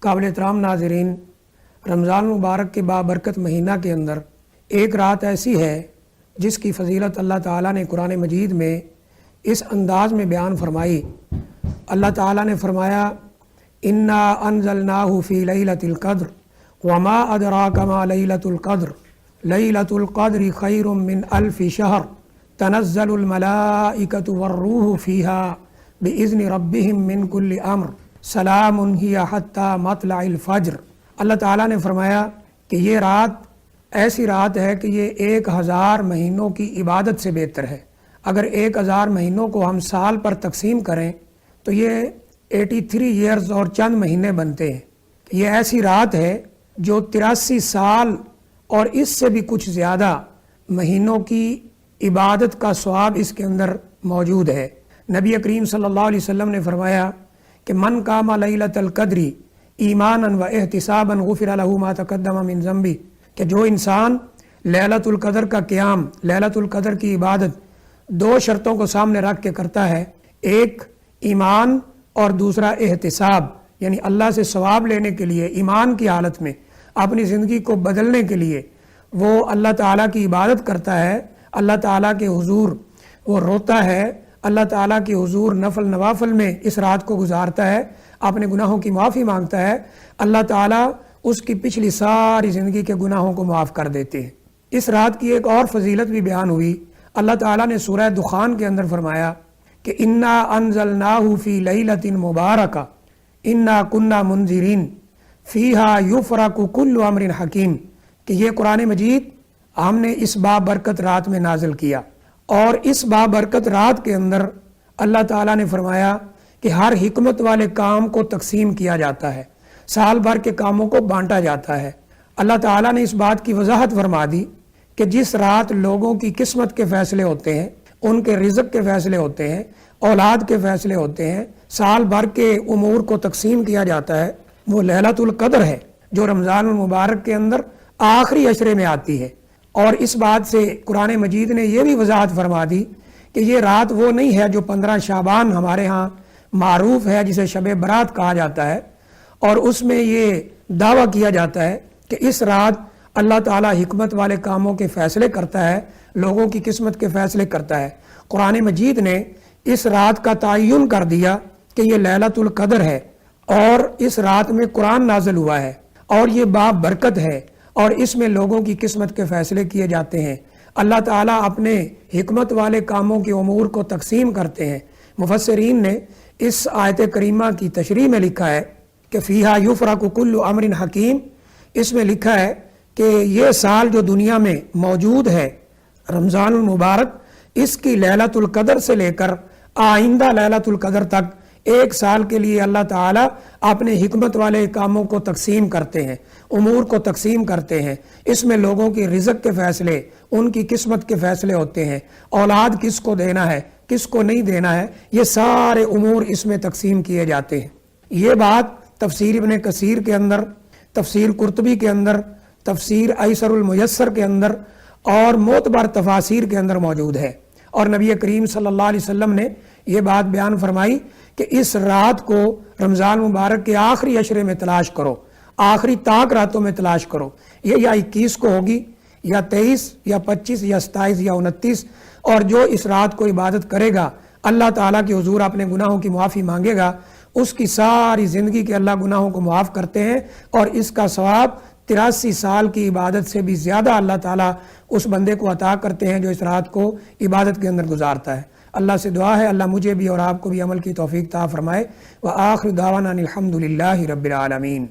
قابل احترام ناظرین، رمضان المبارک کے بابرکت مہینہ کے اندر ایک رات ایسی ہے جس کی فضیلت اللہ تعالیٰ نے قرآن مجید میں اس انداز میں بیان فرمائی۔ اللہ تعالیٰ نے فرمایا انا انزلناہ فی لیلۃ القدر وما ادراک ما لیلۃ القدر لیلۃ القدر خیر من الف شہر تنزل الملائکۃ والروح فیہا باذن ربہم من کل امر سلام ہی حتی مطلع الفجر۔ اللہ تعالیٰ نے فرمایا کہ یہ رات ایسی رات ہے کہ یہ 1000 مہینوں کی عبادت سے بہتر ہے۔ اگر 1000 مہینوں کو ہم سال پر تقسیم کریں تو یہ 83 ایئرز اور چند مہینے بنتے ہیں۔ یہ ایسی رات ہے جو 83 سال اور اس سے بھی کچھ زیادہ مہینوں کی عبادت کا ثواب اس کے اندر موجود ہے۔ نبی کریم صلی اللہ علیہ وسلم نے فرمایا کہ من قام لیلۃ القدر ایمانا و احتسابا غفر له ما تقدم من ذنبہ، کہ جو انسان لیلۃ القدر کا قیام، لیلۃ القدر کی عبادت 2 شرطوں کو سامنے رکھ کے کرتا ہے، ایک ایمان اور دوسرا احتساب، یعنی اللہ سے ثواب لینے کے لیے ایمان کی حالت میں اپنی زندگی کو بدلنے کے لیے وہ اللہ تعالیٰ کی عبادت کرتا ہے، اللہ تعالیٰ کے حضور وہ روتا ہے، اللہ تعالیٰ کے حضور نفل نوافل میں اس رات کو گزارتا ہے، اپنے گناہوں کی معافی مانگتا ہے، اللہ تعالیٰ اس کی پچھلی ساری زندگی کے گناہوں کو معاف کر دیتے ہیں۔ اس رات کی ایک اور فضیلت بھی بیان ہوئی۔ اللہ تعالیٰ نے سورہ دخان کے اندر فرمایا کہ انا انزلناہ فی لیلۃ مبارکہ انا کنا منذرین فیہا یفرق کل امر حکیم، کہ یہ قرآن مجید ہم نے اس بابرکت رات میں نازل کیا، اور اس بابرکت رات کے اندر اللہ تعالیٰ نے فرمایا کہ ہر حکمت والے کام کو تقسیم کیا جاتا ہے، سال بھر کے کاموں کو بانٹا جاتا ہے۔ اللہ تعالیٰ نے اس بات کی وضاحت فرما دی کہ جس رات لوگوں کی قسمت کے فیصلے ہوتے ہیں، ان کے رزق کے فیصلے ہوتے ہیں، اولاد کے فیصلے ہوتے ہیں، سال بھر کے امور کو تقسیم کیا جاتا ہے، وہ لیلۃ القدر ہے جو رمضان المبارک کے اندر آخری عشرے میں آتی ہے۔ اور اس بات سے قرآن مجید نے یہ بھی وضاحت فرما دی کہ یہ رات وہ نہیں ہے جو 15 شعبان ہمارے ہاں معروف ہے، جسے شب برات کہا جاتا ہے، اور اس میں یہ دعویٰ کیا جاتا ہے کہ اس رات اللہ تعالیٰ حکمت والے کاموں کے فیصلے کرتا ہے، لوگوں کی قسمت کے فیصلے کرتا ہے۔ قرآن مجید نے اس رات کا تعین کر دیا کہ یہ لیلۃ القدر ہے، اور اس رات میں قرآن نازل ہوا ہے، اور یہ باب برکت ہے، اور اس میں لوگوں کی قسمت کے فیصلے کیے جاتے ہیں۔ اللہ تعالیٰ اپنے حکمت والے کاموں کے امور کو تقسیم کرتے ہیں۔ مفسرین نے اس آیت کریمہ کی تشریح میں لکھا ہے کہ فیہا یفرق کل امر حکیم، اس میں لکھا ہے کہ یہ سال جو دنیا میں موجود ہے رمضان المبارک، اس کی لیلۃ القدر سے لے کر آئندہ لیلۃ القدر تک 1 سال کے لیے اللہ تعالیٰ اپنے حکمت والے کاموں کو تقسیم کرتے ہیں، امور کو تقسیم کرتے ہیں۔ اس میں لوگوں کی رزق کے فیصلے، ان کی قسمت کے فیصلے ہوتے ہیں، اولاد کس کو دینا ہے، کس کو نہیں دینا ہے، یہ سارے امور اس میں تقسیم کیے جاتے ہیں۔ یہ بات تفسیر ابن کثیر کے اندر، تفسیر قرطبی کے اندر، تفسیر ایسر المیسر کے اندر اور معتبر تفاسیر کے اندر موجود ہے۔ اور نبی کریم صلی اللہ علیہ وسلم نے یہ بات بیان فرمائی کہ اس رات کو رمضان مبارک کے آخری عشرے میں تلاش کرو، آخری طاق راتوں میں تلاش کرو۔ یہ یا 21 کو ہوگی، یا 23 یا 25 یا 27 یا 29، اور جو اس رات کو عبادت کرے گا، اللہ تعالیٰ کے حضور اپنے گناہوں کی معافی مانگے گا، اس کی ساری زندگی کے اللہ گناہوں کو معاف کرتے ہیں، اور اس کا ثواب 83 سال کی عبادت سے بھی زیادہ اللہ تعالیٰ اس بندے کو عطا کرتے ہیں جو اس رات کو عبادت کے اندر گزارتا ہے۔ اللہ سے دعا ہے اللہ مجھے بھی اور آپ کو بھی عمل کی توفیق عطا فرمائے۔ وآخر دعوانا الحمد للہ رب العالمین۔